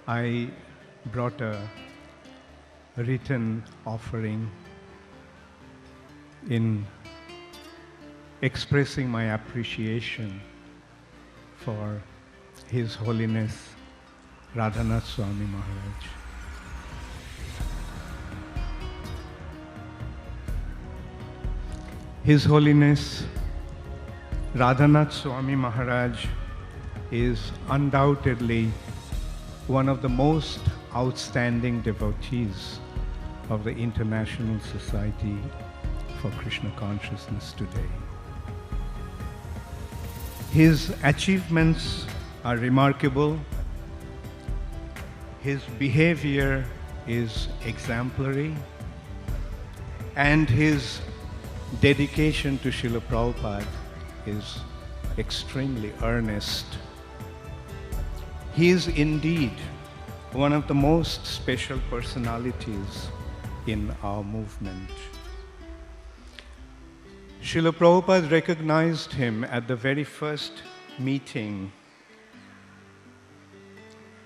I brought a written offering in expressing my appreciation for His Holiness Radhanatha Swami Maharaj. His Holiness Radhanatha Swami Maharaj is undoubtedly one of the most outstanding devotees of the International Society for Krishna Consciousness today. His achievements are remarkable. His behavior is exemplary, and his dedication to Srila Prabhupada is extremely earnest. He is indeed one of the most special personalities in our movement. Srila Prabhupada recognized him at the very first meeting.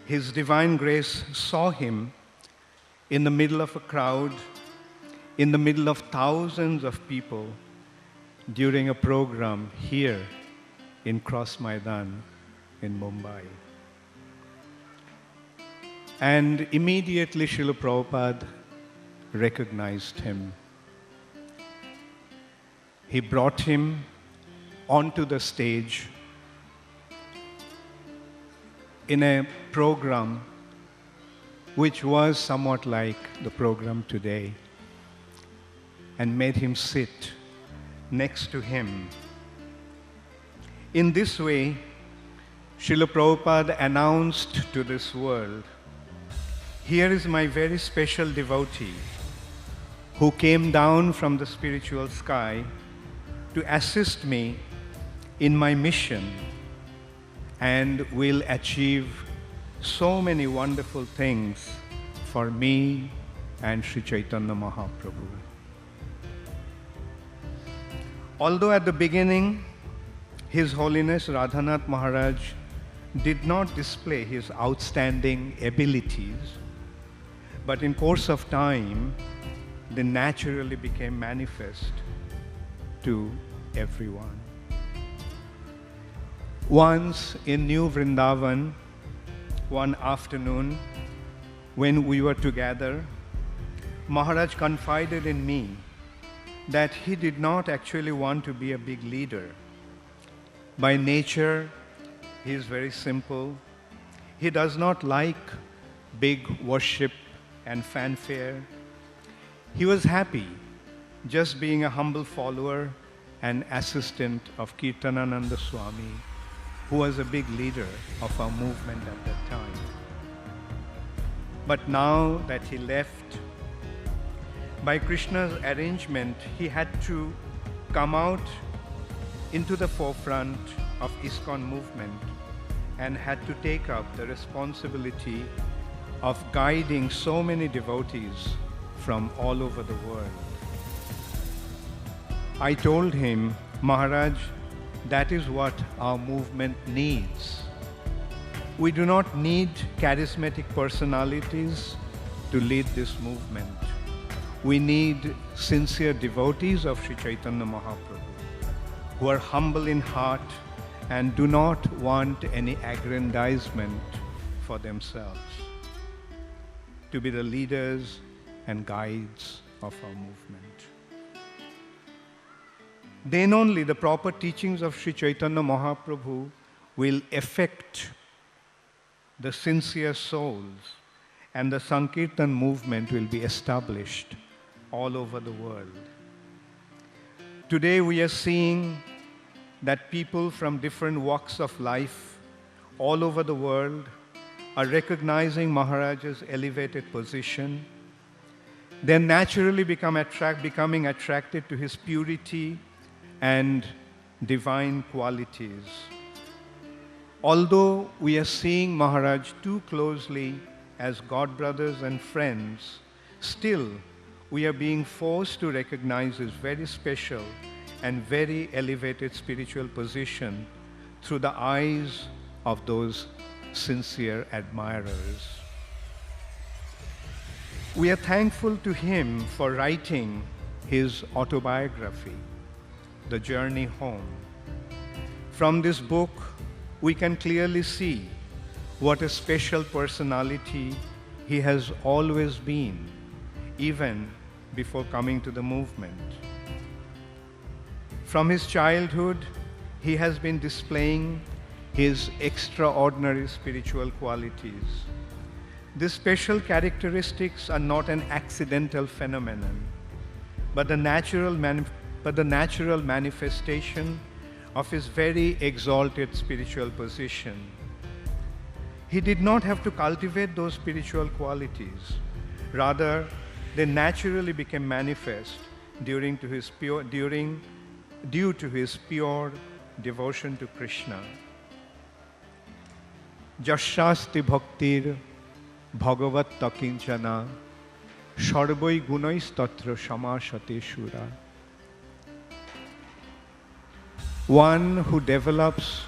His Divine Grace saw him in the middle of a crowd, in the middle of thousands of people during a program here in Cross Maidan in Mumbai. And immediately Srila Prabhupada recognized him. He brought him onto the stage in a program which was somewhat like the program today, and made him sit next to him. In this way, Srila Prabhupada announced to this world, "Here is my very special devotee who came down from the spiritual sky to assist me in my mission and will achieve so many wonderful things for me and Sri Chaitanya Mahaprabhu." Although at the beginning, His Holiness Radhanath Maharaj did not display his outstanding abilities, but in course of time, they naturally became manifest to everyone. Once in New Vrindavan, one afternoon, when we were together, Maharaj confided in me that he did not actually want to be a big leader. By nature, he is very simple. He does not like big worship and fanfare. He was happy just being a humble follower and assistant of Kirtanananda Swami, who was a big leader of our movement at that time. But now that he left, by Krishna's arrangement, he had to come out into the forefront of ISKCON movement and had to take up the responsibility of guiding so many devotees from all over the world. I told him, "Maharaj, that is what our movement needs. We do not need charismatic personalities to lead this movement. We need sincere devotees of Sri Chaitanya Mahaprabhu who are humble in heart and do not want any aggrandizement for themselves, to be the leaders and guides of our movement." Then only the proper teachings of Sri Chaitanya Mahaprabhu will affect the sincere souls, and the Sankirtan movement will be established all over the world. Today we are seeing that people from different walks of life all over the world are recognizing Maharaj's elevated position. They naturally becoming attracted to his purity and divine qualities. Although we are seeing Maharaj too closely as God brothers and friends, still we are being forced to recognize his very special and very elevated spiritual position through the eyes of those sincere admirers. We are thankful to him for writing his autobiography, The Journey Home. From this book, we can clearly see what a special personality he has always been, even before coming to the movement. From his childhood, he has been displaying his extraordinary spiritual qualities. These special characteristics are not an accidental phenomenon, but the natural manifestation of his very exalted spiritual position. He did not have to cultivate those spiritual qualities. Rather, they naturally became manifest due to his pure devotion to Krishna. Jashasti bhaktir bhagavat takinchana sarvai gunais tatra samashate shura. One who develops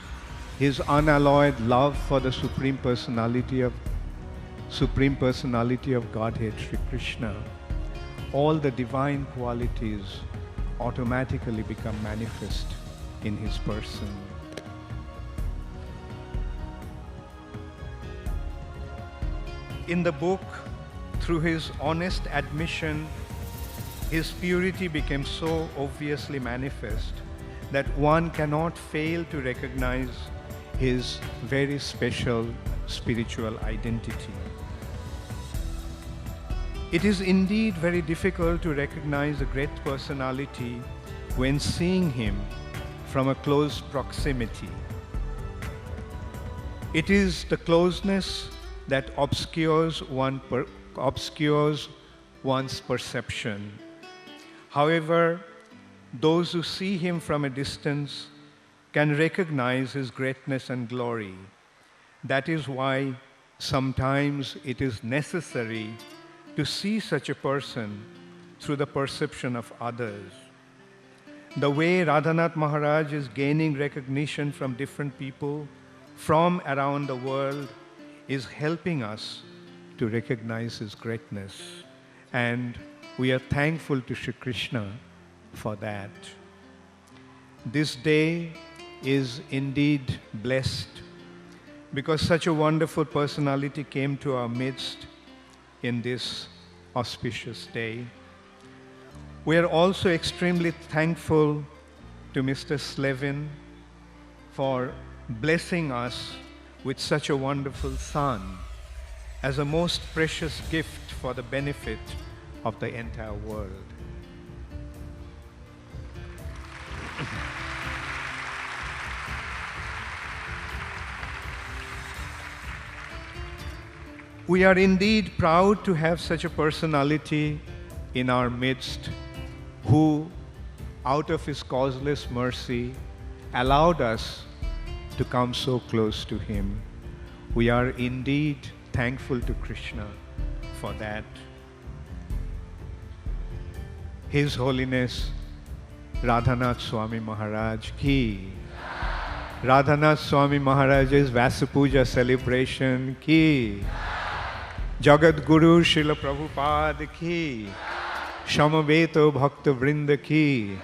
his unalloyed love for the Supreme Personality of Godhead, Sri Krishna, all the divine qualities automatically become manifest in his person. In the book, through his honest admission, his purity became so obviously manifest that one cannot fail to recognize his very special spiritual identity. It is indeed very difficult to recognize a great personality when seeing him from a close proximity. It is the closeness that obscures one's perception. However, those who see him from a distance can recognize his greatness and glory. That is why sometimes it is necessary to see such a person through the perception of others. The way Radhanatha Maharaj is gaining recognition from different people from around the world is helping us to recognize his greatness. And we are thankful to Sri Krishna for that. This day is indeed blessed because such a wonderful personality came to our midst in this auspicious day. We are also extremely thankful to Mr. Slevin for blessing us with such a wonderful son as a most precious gift for the benefit of the entire world. We are indeed proud to have such a personality in our midst who, out of his causeless mercy, allowed us to come so close to him. We are indeed thankful to Krishna for that. His Holiness Radhanath Swami Maharaj ki. Radhanath Swami Maharaj's Vyasa Puja celebration ki. Jagat Guru Srila Prabhupada ki. Shamaveto Bhakta Vrinda ki.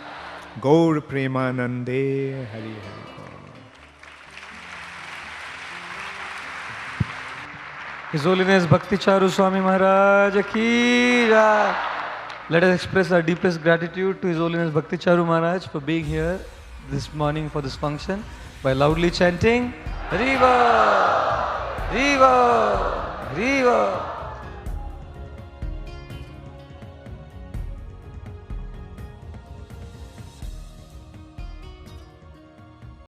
Gaur Premanande Hari Hari. His Holiness Bhakti Caru Swami Maharaj ki jai. Let us express our deepest gratitude to His Holiness Bhakti Caru Maharaj for being here this morning for this function by loudly chanting Hariva, Hariva, Hariva.